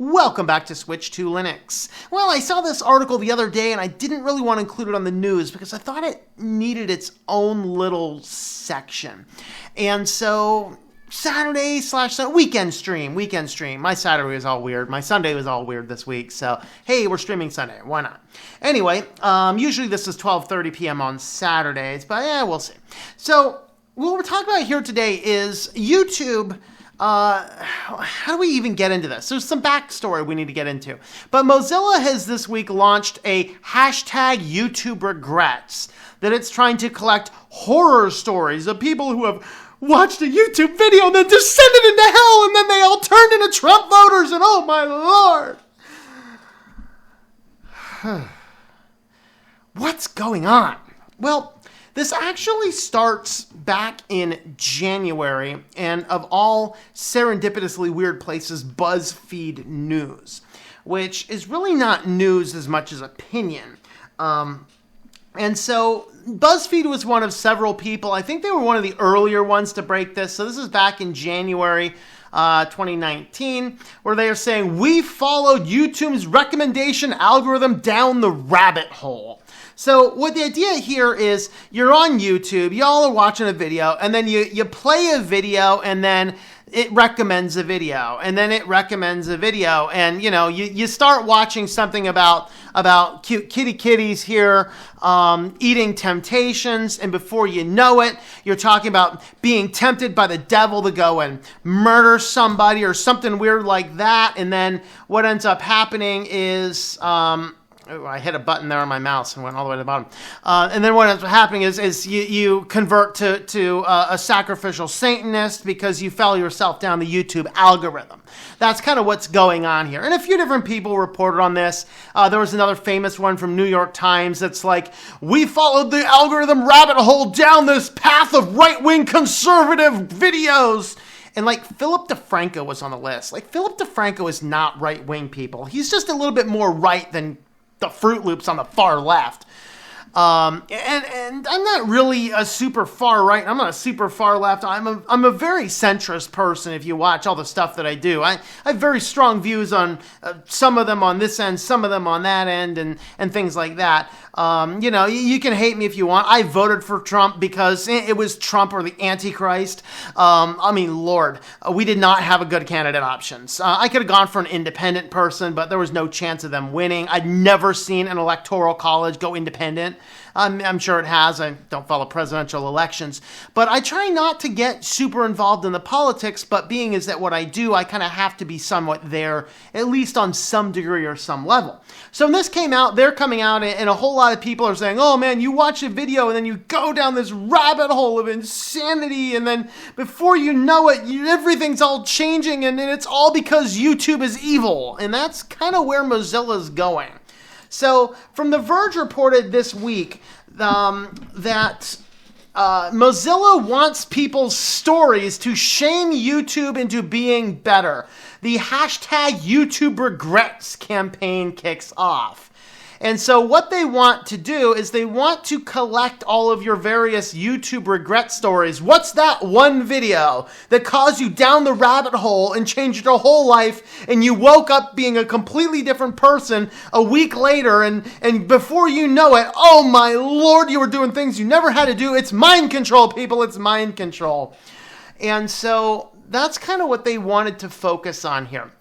Welcome back to Switch to Linux. Well, I saw this article the other day and I didn't really want to include it on the news because I thought it needed its own little section. And so, weekend stream. My Saturday was all weird. My Sunday was all weird this week. So, hey, we're streaming Sunday. Why not? Anyway, usually this is 12:30 p.m. on Saturdays, but yeah, we'll see. So, what we're talking about here today is YouTube. How do we even get into this? There's some backstory we need to get into. But Mozilla has this week launched a hashtag YouTube regrets, that it's trying to collect horror stories of people who have watched a YouTube video and then descended into hell and then they all turned into Trump voters and oh my lord. What's going on? Well, this actually starts back in January, and of all serendipitously weird places, BuzzFeed News, which is really not news as much as opinion. And so BuzzFeed was one of several people. I think they were one of the earlier ones to break this. So this is back in January 2019, where they are saying, we followed YouTube's recommendation algorithm down the rabbit hole. So what the idea here is, you're on YouTube, y'all are watching a video, and then you play a video, and then it recommends a video, and then it recommends a video, and you start watching something about cute kitties here eating temptations, and before you know it, you're talking about being tempted by the devil to go and murder somebody or something weird like that, and then what ends up happening is I hit a button there on my mouse and went all the way to the bottom. And then what ends up happening is you convert to a sacrificial Satanist because you fell yourself down the YouTube algorithm. That's kind of what's going on here. And a few different people reported on this. There was another famous one from New York Times that's like, we followed the algorithm rabbit hole down this path of right-wing conservative videos. And Philip DeFranco was on the list. Philip DeFranco is not right-wing, people. He's just a little bit more right than the Fruit Loops on the far left. And I'm not really a super far right. I'm not a super far left. I'm a very centrist person if you watch all the stuff that I do. I have very strong views on some of them on this end, some of them on that end, and things like that. You can hate me if you want. I voted for Trump because it was Trump or the Antichrist. Lord, we did not have a good candidate options. I could have gone for an independent person, but there was no chance of them winning. I'd never seen an electoral college go independent. I'm sure it has. I don't follow presidential elections. But I try not to get super involved in the politics, but being is that what I do, I kind of have to be somewhat there, at least on some degree or some level. So when this came out, they're coming out, and a whole lot of people are saying, oh man, you watch a video, and then you go down this rabbit hole of insanity, and then before you know it, everything's all changing, and it's all because YouTube is evil. And that's kind of where Mozilla's going. So, from The Verge reported this week that Mozilla wants people's stories to shame YouTube into being better. The hashtag YouTube regrets campaign kicks off. And so what they want to do is they want to collect all of your various YouTube regret stories. What's that one video that caused you down the rabbit hole and changed your whole life and you woke up being a completely different person a week later and before you know it, oh my lord, you were doing things you never had to do. It's mind control, people. It's mind control. And so that's kind of what they wanted to focus on here.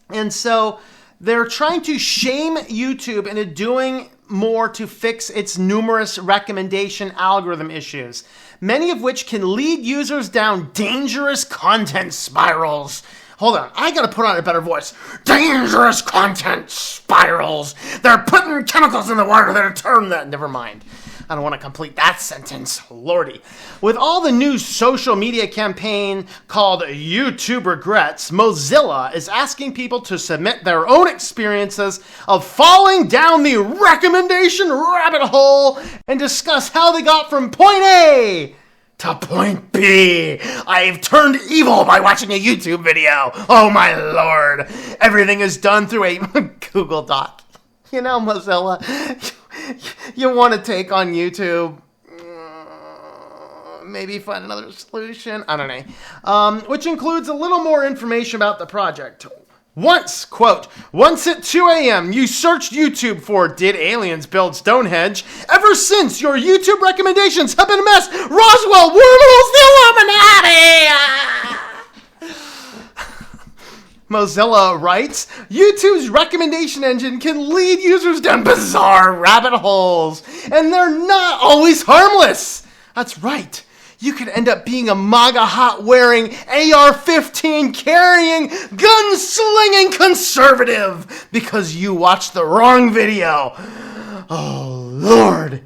And so they're trying to shame YouTube into doing more to fix its numerous recommendation algorithm issues, many of which can lead users down dangerous content spirals. Hold on, I gotta put on a better voice. Dangerous content spirals. They're putting chemicals in the water that are turning that. Never mind. I don't want to complete that sentence. Lordy. With all the new social media campaign called YouTube Regrets, Mozilla is asking people to submit their own experiences of falling down the recommendation rabbit hole and discuss how they got from point A to point B. I've turned evil by watching a YouTube video. Oh my lord. Everything is done through a Google Doc. Mozilla, you want to take on YouTube. Maybe find another solution. I don't know. Which includes a little more information about the project. Once at 2 a.m., you searched YouTube for Did Aliens Build Stonehenge? Ever since, your YouTube recommendations have been a mess. Roswell, wormholes, the Illuminati! Mozilla writes, YouTube's recommendation engine can lead users down bizarre rabbit holes, and they're not always harmless. That's right. You could end up being a MAGA hat wearing, AR-15 carrying, gun-slinging conservative because you watched the wrong video. Oh, Lord.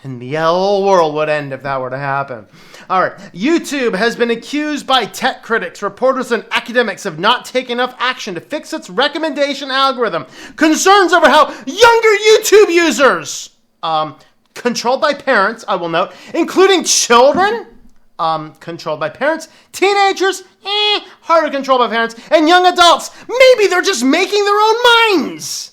And the whole world would end if that were to happen. All right. YouTube has been accused by tech critics, reporters, and academics of not taking enough action to fix its recommendation algorithm. Concerns over how younger YouTube users, controlled by parents, I will note, including children, controlled by parents, teenagers, harder controlled by parents, and young adults. Maybe they're just making their own minds.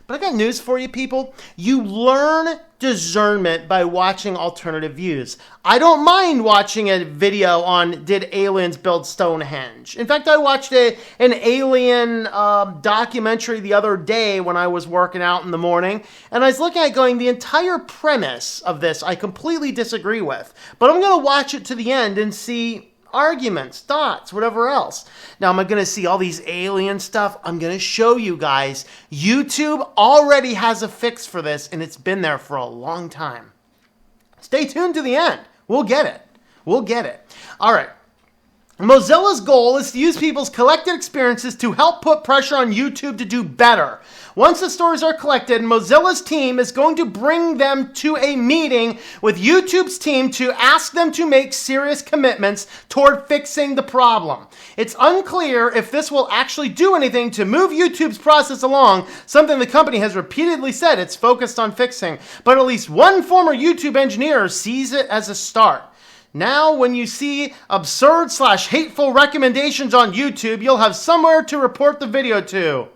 But I got news for you, people. You learn discernment by watching alternative views. I don't mind watching a video on Did Aliens Build Stonehenge? In fact, I watched an alien documentary the other day when I was working out in the morning, and I was looking at going, the entire premise of this I completely disagree with, but I'm going to watch it to the end and see arguments, thoughts, whatever else. Now, am I going to see all these alien stuff? I'm going to show you guys. YouTube already has a fix for this, and it's been there for a long time. Stay tuned to the end. We'll get it. We'll get it. All right. Mozilla's goal is to use people's collected experiences to help put pressure on YouTube to do better. Once the stories are collected, Mozilla's team is going to bring them to a meeting with YouTube's team to ask them to make serious commitments toward fixing the problem. It's unclear if this will actually do anything to move YouTube's process along, something the company has repeatedly said it's focused on fixing, but at least one former YouTube engineer sees it as a start. Now, when you see absurd/hateful recommendations on YouTube, you'll have somewhere to report the video to.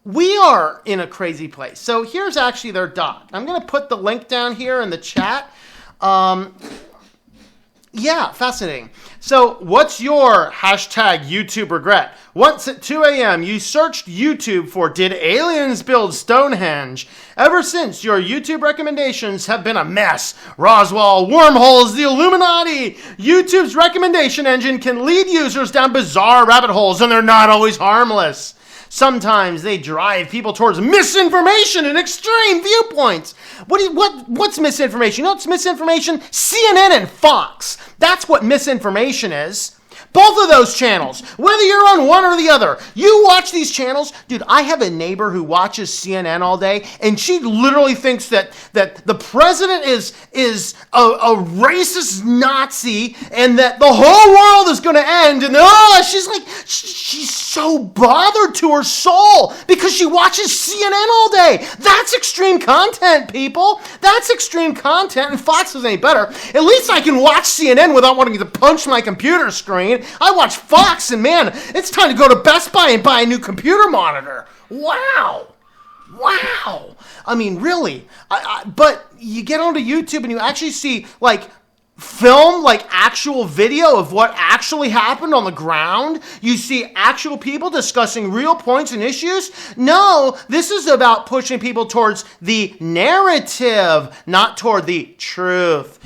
We are in a crazy place. So here's actually their doc. I'm going to put the link down here in the chat. Yeah, fascinating. So what's your hashtag YouTube regret? Once at 2 a.m., you searched YouTube for Did Aliens Build Stonehenge? Ever since, your YouTube recommendations have been a mess. Roswell, wormholes, the Illuminati. YouTube's recommendation engine can lead users down bizarre rabbit holes, and they're not always harmless. Sometimes they drive people towards misinformation and extreme viewpoints. What's misinformation? You know what's misinformation? CNN and Fox. That's what misinformation is. Both of those channels, whether you're on one or the other, you watch these channels. Dude, I have a neighbor who watches CNN all day, and she literally thinks that the president is a racist Nazi, and that the whole world is going to end. And she's so bothered to her soul because she watches CNN all day. That's extreme content, people. That's extreme content, and Fox is any better. At least I can watch CNN without wanting to punch my computer screen. I watch Fox, and man, it's time to go to Best Buy and buy a new computer monitor. Wow. I mean, really. But you get onto YouTube and you actually see, film, actual video of what actually happened on the ground. You see actual people discussing real points and issues. No, this is about pushing people towards the narrative, not toward the truth.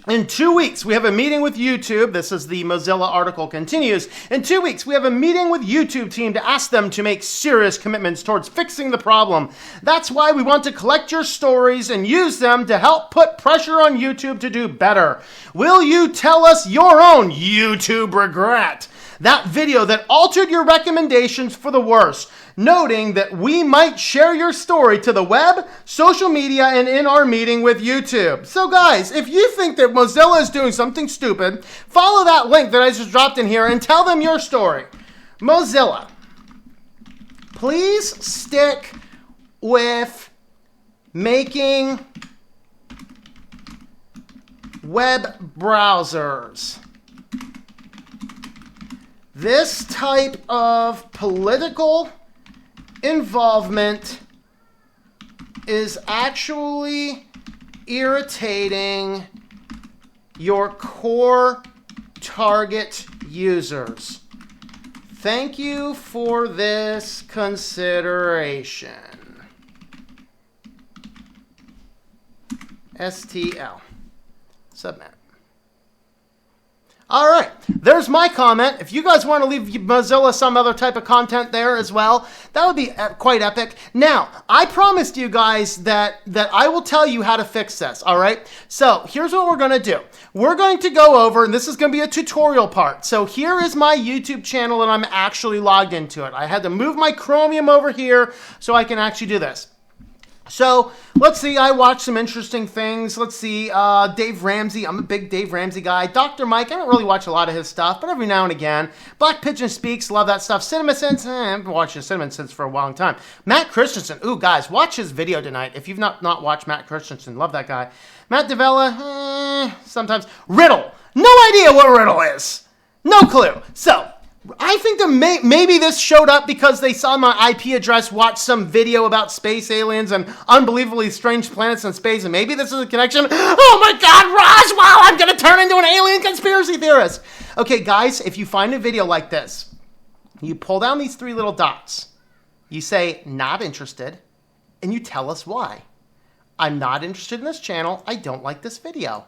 In 2 weeks, we have a meeting with YouTube. This is the Mozilla article continues. In 2 weeks, we have a meeting with YouTube team to ask them to make serious commitments towards fixing the problem. That's why we want to collect your stories and use them to help put pressure on YouTube to do better. Will you tell us your own YouTube regret? That video that altered your recommendations for the worse, noting that we might share your story to the web, social media, and in our meeting with YouTube. So guys, if you think that Mozilla is doing something stupid, follow that link that I just dropped in here and tell them your story. Mozilla, please stick with making web browsers. This type of political involvement is actually irritating your core target users. Thank you for this consideration. STL. Submit. All right, there's my comment. If you guys want to leave Mozilla some other type of content there as well, that would be quite epic. Now, I promised you guys that I will tell you how to fix this, all right? So here's what we're going to do. We're going to go over, and this is going to be a tutorial part. So here is my YouTube channel, and I'm actually logged into it. I had to move my Chromium over here so I can actually do this. So, let's see, I watched some interesting things. Let's see, Dave Ramsey, I'm a big Dave Ramsey guy. Dr. Mike, I don't really watch a lot of his stuff, but every now and again. Black Pigeon Speaks, love that stuff. CinemaSins, I've been watching CinemaSins for a long time. Matt Christensen, ooh, guys, watch his video tonight. If you've not watched Matt Christensen, love that guy. Matt DeVella, sometimes. Riddle, no idea what Riddle is. No clue. So, I think that maybe this showed up because they saw my IP address, watched some video about space aliens and unbelievably strange planets in space, and maybe this is a connection. Oh my God, Roswell, I'm going to turn into an alien conspiracy theorist. Okay, guys, if you find a video like this, you pull down these three little dots, you say, not interested, and you tell us why. I'm not interested in this channel. I don't like this video.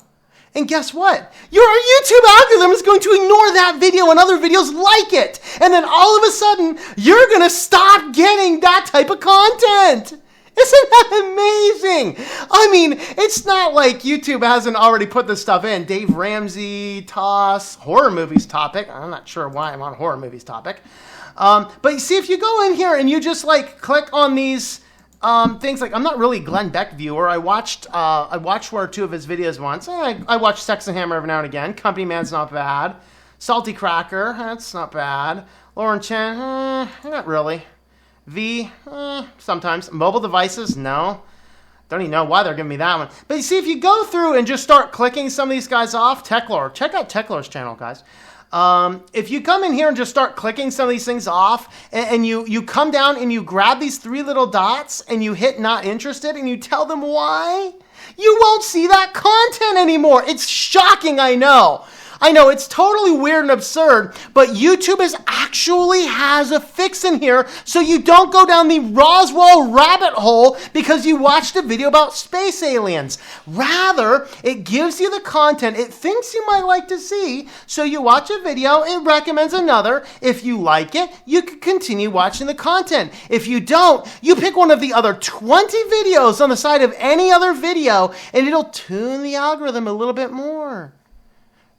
And guess what? Your YouTube algorithm is going to ignore that video and other videos like it. And then all of a sudden, you're going to stop getting that type of content. Isn't that amazing? I mean, it's not like YouTube hasn't already put this stuff in. Dave Ramsey, Toss, horror movies topic. I'm not sure why I'm on horror movies topic. But you see, if you go in here and you just like click on these things, like I'm not really a Glenn Beck viewer. I watched one or two of his videos once. I watch Sex and Hammer every now and again. Company Man's not bad. Salty Cracker, that's not bad. Lauren Chen, not really. V, sometimes. Mobile Devices, no. Don't even know why they're giving me that one. But you see, if you go through and just start clicking some of these guys off, Techlore, check out Techlore's channel, guys. If you come in here and just start clicking some of these things off, and you come down and you grab these three little dots and you hit not interested and you tell them why, you won't see that content anymore. It's shocking, I know. I know, it's totally weird and absurd, but YouTube actually has a fix in here so you don't go down the Roswell rabbit hole because you watched a video about space aliens. Rather, it gives you the content it thinks you might like to see, so you watch a video, it recommends another. If you like it, you can continue watching the content. If you don't, you pick one of the other 20 videos on the side of any other video, and it'll tune the algorithm a little bit more.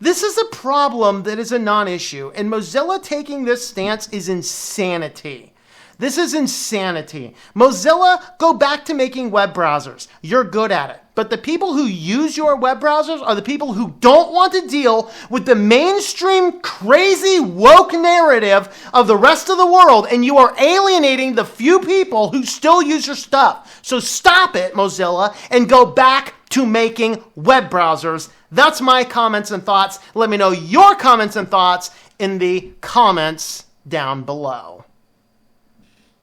This is a problem that is a non-issue, and Mozilla taking this stance is insanity. This is insanity. Mozilla, go back to making web browsers. You're good at it. But the people who use your web browsers are the people who don't want to deal with the mainstream crazy woke narrative of the rest of the world, and you are alienating the few people who still use your stuff. So stop it, Mozilla, and go back to making web browsers. That's my comments and thoughts. Let me know your comments and thoughts in the comments down below.